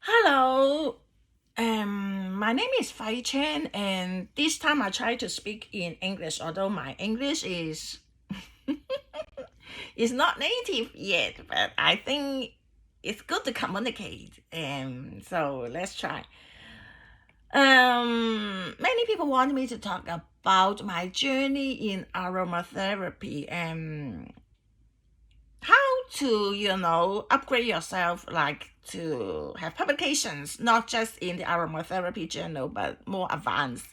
Hello, my name is Fai Chen, and this time I try to speak in English, although my English is not native yet, but I think it's good to communicate. So let's try. Many people want me to talk about my journey in aromatherapy and how to upgrade yourself, like to have publications not just in the aromatherapy journal but more advanced,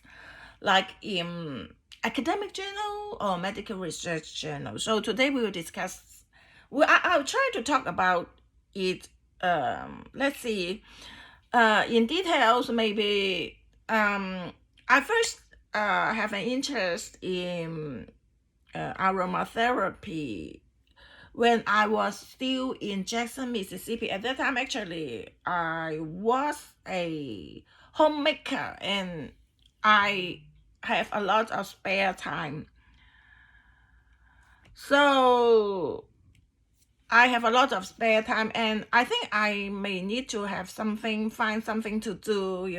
like in academic journal or medical research journal. So today we will discuss, I'll try to talk about it. Let's see, in details. Maybe I first have an interest in aromatherapy when I was still in Jackson, Mississippi. At that time, actually, I was a homemaker and I have a lot of spare time. So I have a lot of spare time, and I think I may need to have find something to do,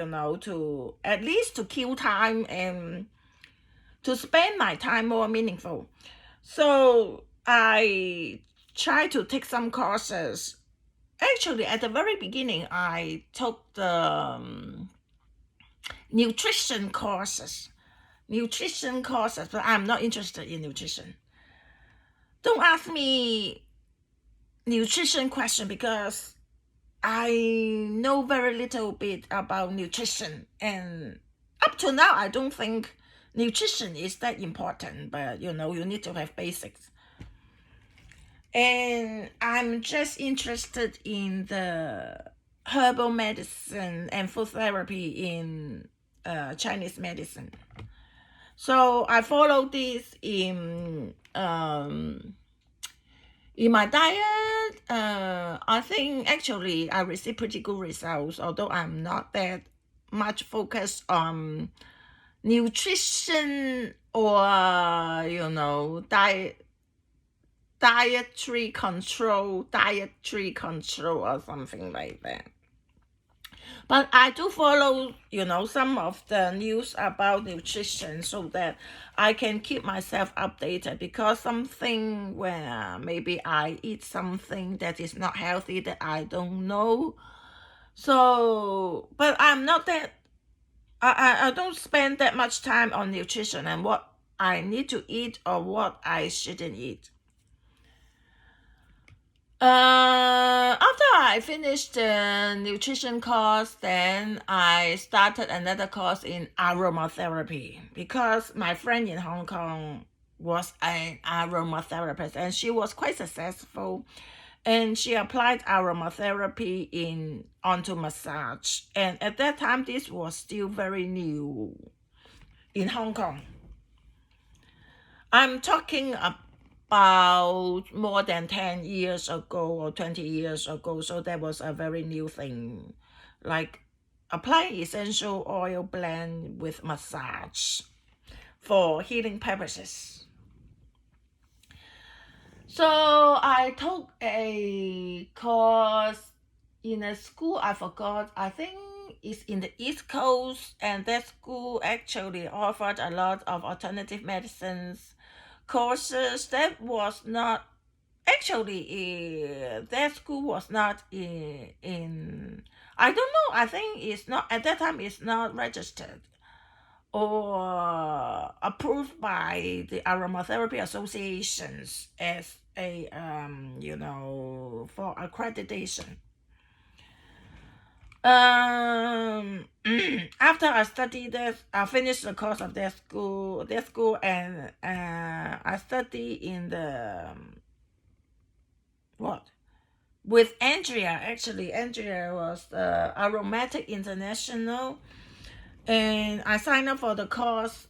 to at least to kill time and to spend my time more meaningful. So I try to take some courses. Actually, at the very beginning, I took the nutrition courses. But I'm not interested in nutrition. Don't ask me nutrition question because I know very little bit about nutrition, and up to now, I don't think nutrition is that important. But you need to have basics. And I'm just interested in the herbal medicine and food therapy in Chinese medicine. So I follow this in my diet. I think actually I receive pretty good results, although I'm not that much focused on nutrition or dietary control or something like that. But I do follow, some of the news about nutrition so that I can keep myself updated, because something where maybe I eat something that is not healthy that I don't know. So, but I'm not that, I don't spend that much time on nutrition and what I need to eat or what I shouldn't eat. After I finished the nutrition course, then I started another course in aromatherapy because my friend in Hong Kong was an aromatherapist and she was quite successful, and she applied aromatherapy onto massage. And at that time, this was still very new in Hong Kong. I'm talking about more than 10 years ago or 20 years ago. So that was a very new thing, like applying essential oil blend with massage for healing purposes. So I took a course in a school, I forgot, I think it's in the East Coast, and that school actually offered a lot of alternative medicines courses. That was not actually, that school was not in I don't know, I think it's not at that time, it's not registered or approved by the aromatherapy associations as a for accreditation. After I studied that, I finished the course of that school, and I studied in the what with Andrea. Actually, Andrea was the Aromatic International, and I signed up for the course.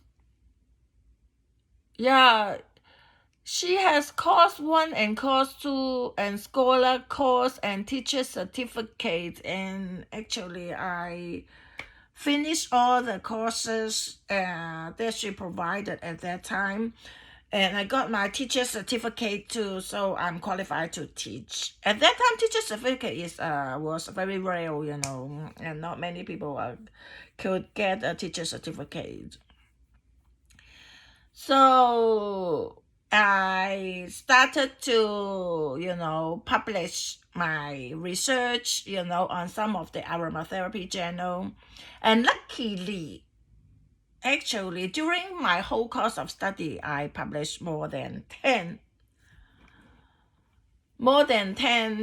Yeah, she has course 1 and course 2 and scholar course and teacher certificate, and actually I finished all the courses that she provided at that time. And I got my teacher certificate too, so I'm qualified to teach. At that time, teacher certificate is was very rare, and not many people could get a teacher certificate. So I started to, publish my research, on some of the aromatherapy journal. And luckily, actually, during my whole course of study, I published more than 10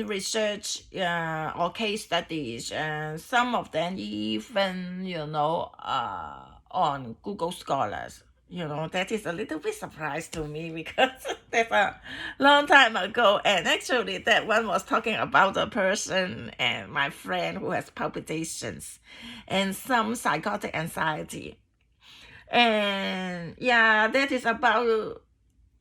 research or case studies, and some of them even on Google Scholars. That is a little bit surprise to me because that's a long time ago, and actually that one was talking about a person and my friend who has palpitations and some psychotic anxiety. And yeah, that is about,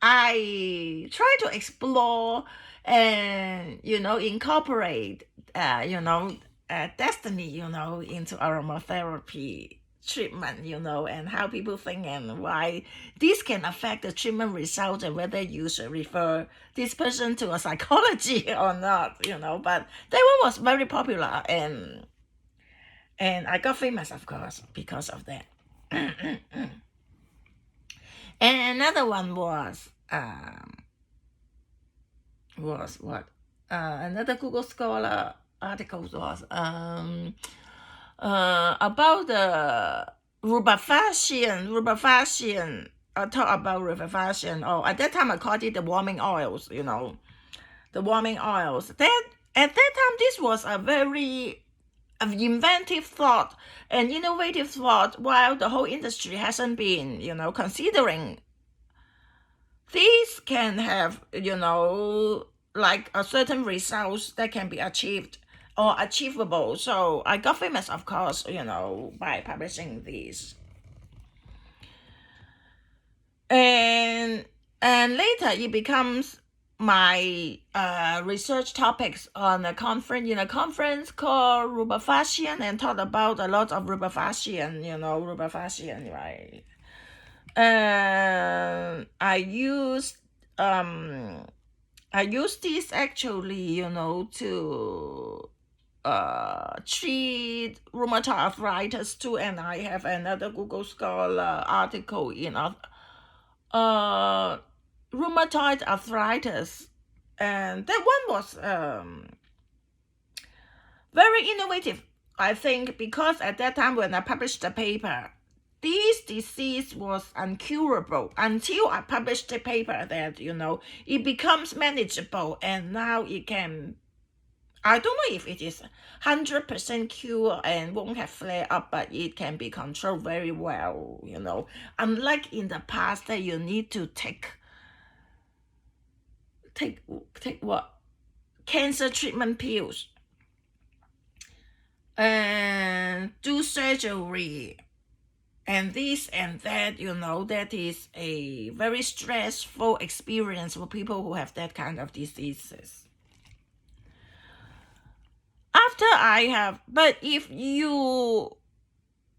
I try to explore and incorporate destiny into aromatherapy treatment, and how people think and why this can affect the treatment result, and whether you should refer this person to a psychology or not, but that one was very popular, and I got famous, of course, because of that. And another one was what? Another Google Scholar article was about the rubefacient. I talk about rubefacient. Oh, at that time I called it the warming oils. The warming oils. That at that time this was a very inventive thought and innovative thought, while the whole industry hasn't been considering these can have like a certain results that can be achieved or achievable. So I got famous, of course, by publishing these. And later it becomes my research topics on a conference, in a conference called rubefacient, and talk about a lot of rubefacient, right? Um I use this actually, to treat rheumatoid arthritis too, and I have another Google Scholar article in uh rheumatoid arthritis, and that one was very innovative, I think, because at that time when I published the paper, this disease was uncurable until I published the paper that it becomes manageable, and now it can, I don't know if it is 100% cure and won't have flare up, but it can be controlled very well, unlike in the past that you need to take what, cancer treatment pills and do surgery and this and that. That is a very stressful experience for people who have that kind of diseases. But if you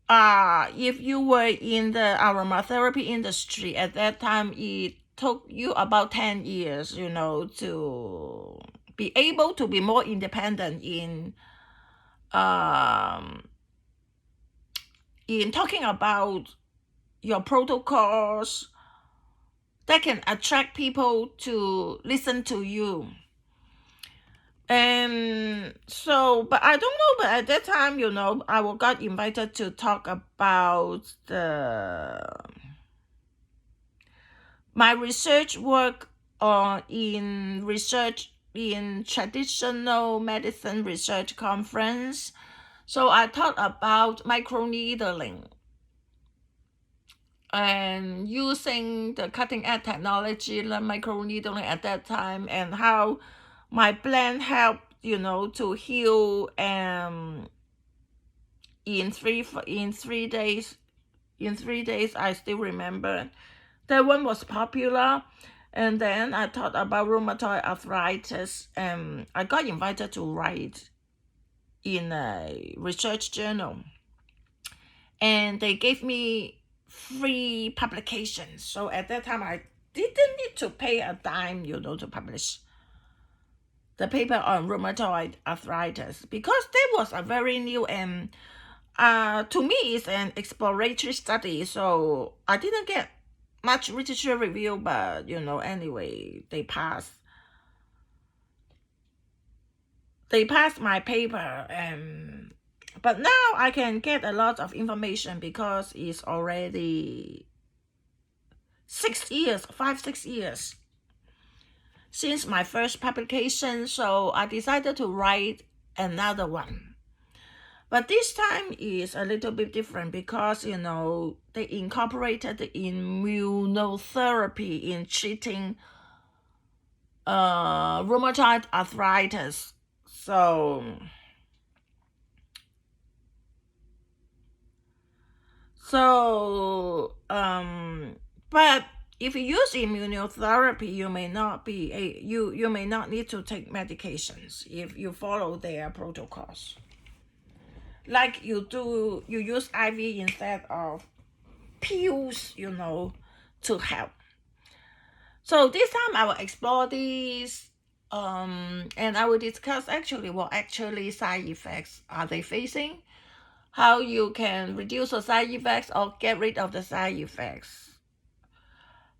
were in the aromatherapy industry at that time, it took you about 10 years, to be able to be more independent in talking about your protocols that can attract people to listen to you. And so, but I don't know, but at that time, I got invited to talk about my research work in traditional medicine research conference. So I talked about microneedling and using the cutting edge technology like microneedling at that time, and how my blend helped to heal in 3 days. In 3 days, I still remember that one was popular. And then I talked about rheumatoid arthritis, and I got invited to write in a research journal, and they gave me free publications. So at that time didn't need to pay a dime, to publish the paper on rheumatoid arthritis, because that was a very new and to me it's an exploratory study, so I didn't get much literature review, but anyway, they passed my paper, and but now I can get a lot of information because it's already 6 years, 5, 6 years since my first publication, so I decided to write another one. But this time is a little bit different because, they incorporated the immunotherapy in treating rheumatoid arthritis. So, but if you use immunotherapy, you may not you may not need to take medications if you follow their protocols. Like you use IV instead of pills, to help. So this time I will explore these, and I will discuss actually what actually side effects are they facing, how you can reduce the side effects or get rid of the side effects,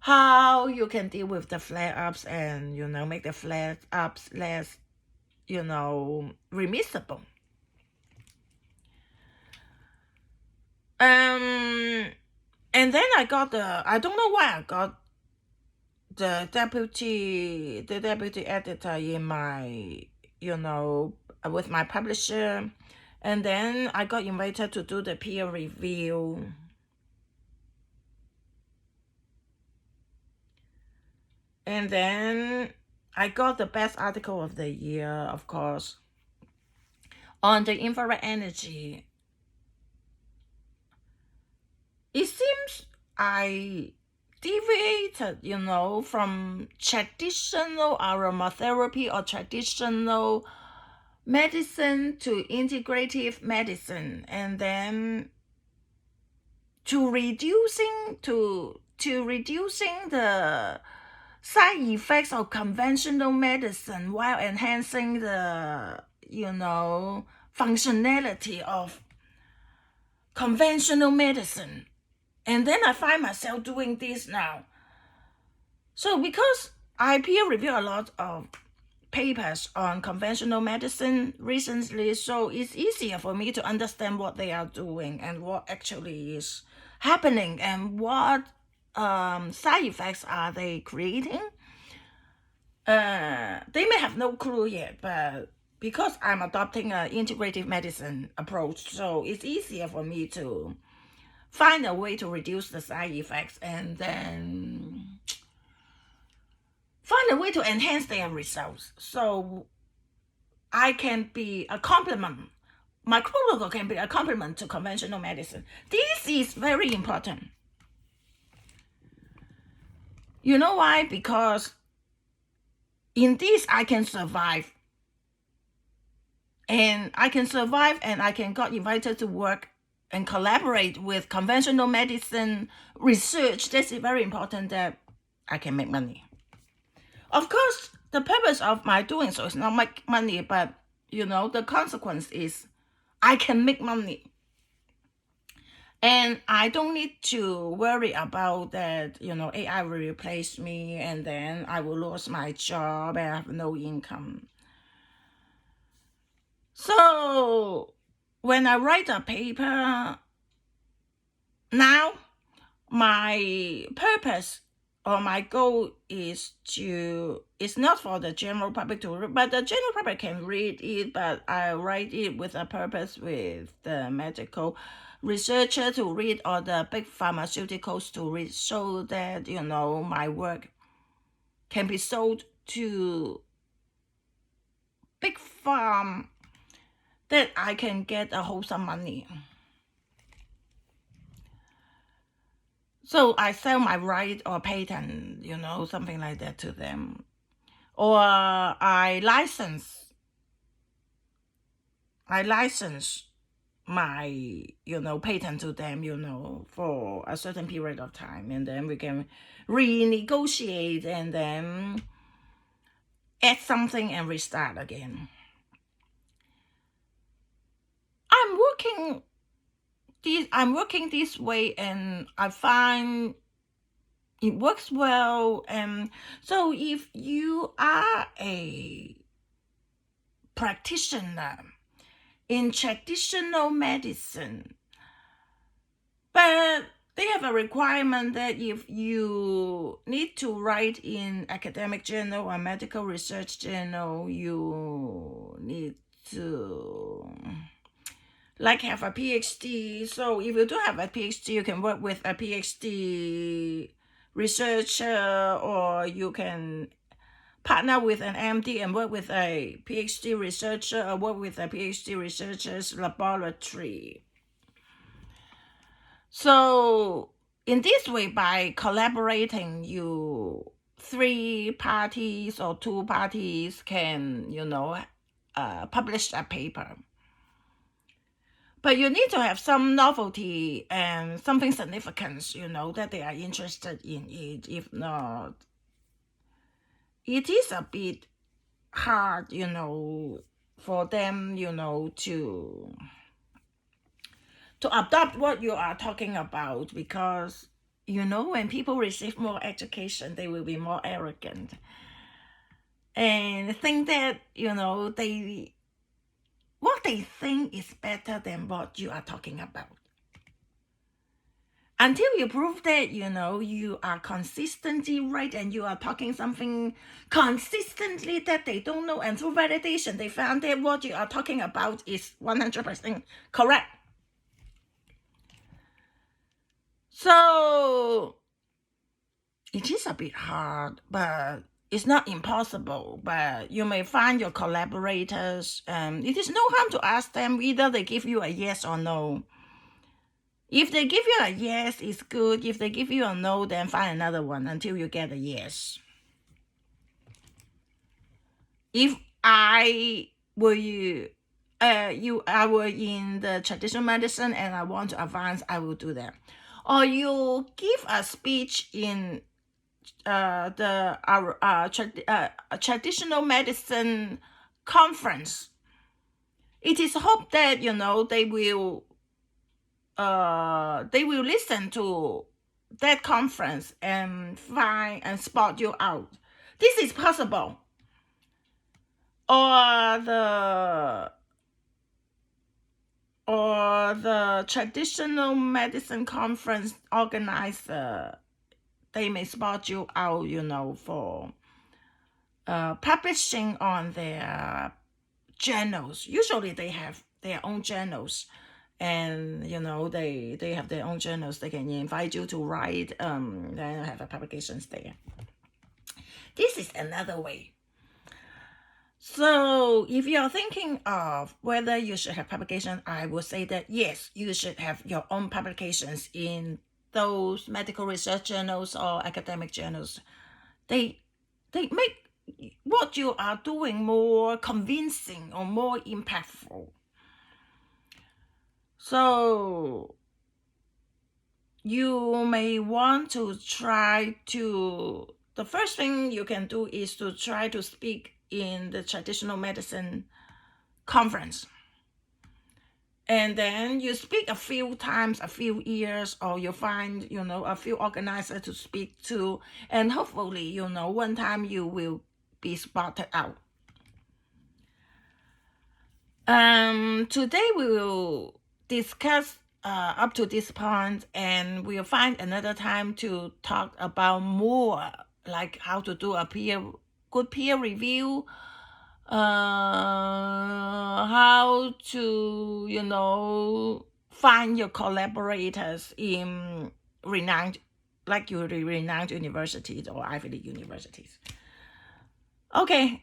how you can deal with the flare-ups and make the flare-ups less remissible. And then I don't know why I got the deputy editor in my with my publisher, and then I got invited to do the peer review. And then I got the best article of the year, of course, on the infrared energy. It seems I deviated, from traditional aromatherapy or traditional medicine to integrative medicine, and then to reducing the side effects of conventional medicine while enhancing the functionality of conventional medicine. And then I find myself doing this now. So because I peer review a lot of papers on conventional medicine recently, so it's easier for me to understand what they are doing and what actually is happening and what side effects are they creating. They may have no clue yet, but because I'm adopting an integrative medicine approach, so it's easier for me to find a way to reduce the side effects and then find a way to enhance their results. So I can be a complement. My protocol can be a complement to conventional medicine. This is very important. You know why? Because in this I can survive. And I can survive, and I can got invited to work and collaborate with conventional medicine research. That's very important, that I can make money. Of course, the purpose of my doing so is not make money, but the consequence is I can make money. And I don't need to worry about that, AI will replace me and then I will lose my job and I have no income. So when I write a paper, now my purpose or my goal is not for the general public to read, but the general public can read it, but I write it with a purpose, with the medical researcher to read or the big pharmaceuticals to read, so that my work can be sold to big farm, that I can get a wholesome money. So I sell my right or patent, something like that to them. Or I license my, patent to them, for a certain period of time, and then we can renegotiate and then add something and restart again. I'm working this way, and I find it works well. And so if you are a practitioner in traditional medicine, but they have a requirement that if you need to write in academic journal or medical research journal, you need to have a PhD. So if you don't have a PhD, you can work with a PhD researcher, or you can partner with an MD and work with a PhD researcher, or work with a PhD researcher's laboratory. So in this way, by collaborating, 3 parties or 2 parties can, publish a paper. But you need to have some novelty and something significance, that they are interested in it. If not, it is a bit hard, for them, to adopt what you are talking about, because, when people receive more education, they will be more arrogant and think that, what they think is better than what you are talking about. Until you prove that, you are consistently right and you are talking something consistently that they don't know, and through validation, they found that what you are talking about is 100% correct. So it is a bit hard, but it's not impossible. But you may find your collaborators, it is no harm to ask them either they give you a yes or no. If they give you a yes, it's good. If they give you a no, then find another one until you get a yes. If I were I were in the traditional medicine and I want to advance, I will do that. Or you give a speech in the traditional medicine conference. It is hoped that they will listen to that conference and find and spot you out. This is possible. Or the traditional medicine conference organizer, they may spot you out, for publishing on their journals. Usually they have their own journals, and they have their own journals. They can invite you to write, then have publications there. This is another way. So if you're thinking of whether you should have publication, I would say that yes, you should have your own publications in those medical research journals or academic journals. They make what you are doing more convincing or more impactful. So you may want to the first thing you can do is to try to speak in the traditional medicine conference. And then you speak a few times, a few years, or you find, a few organizers to speak to. And hopefully, one time you will be spotted out. Today we will discuss up to this point, and we'll find another time to talk about more, like how to do a good peer review, how to find your collaborators in renowned universities or Ivy League universities. Okay,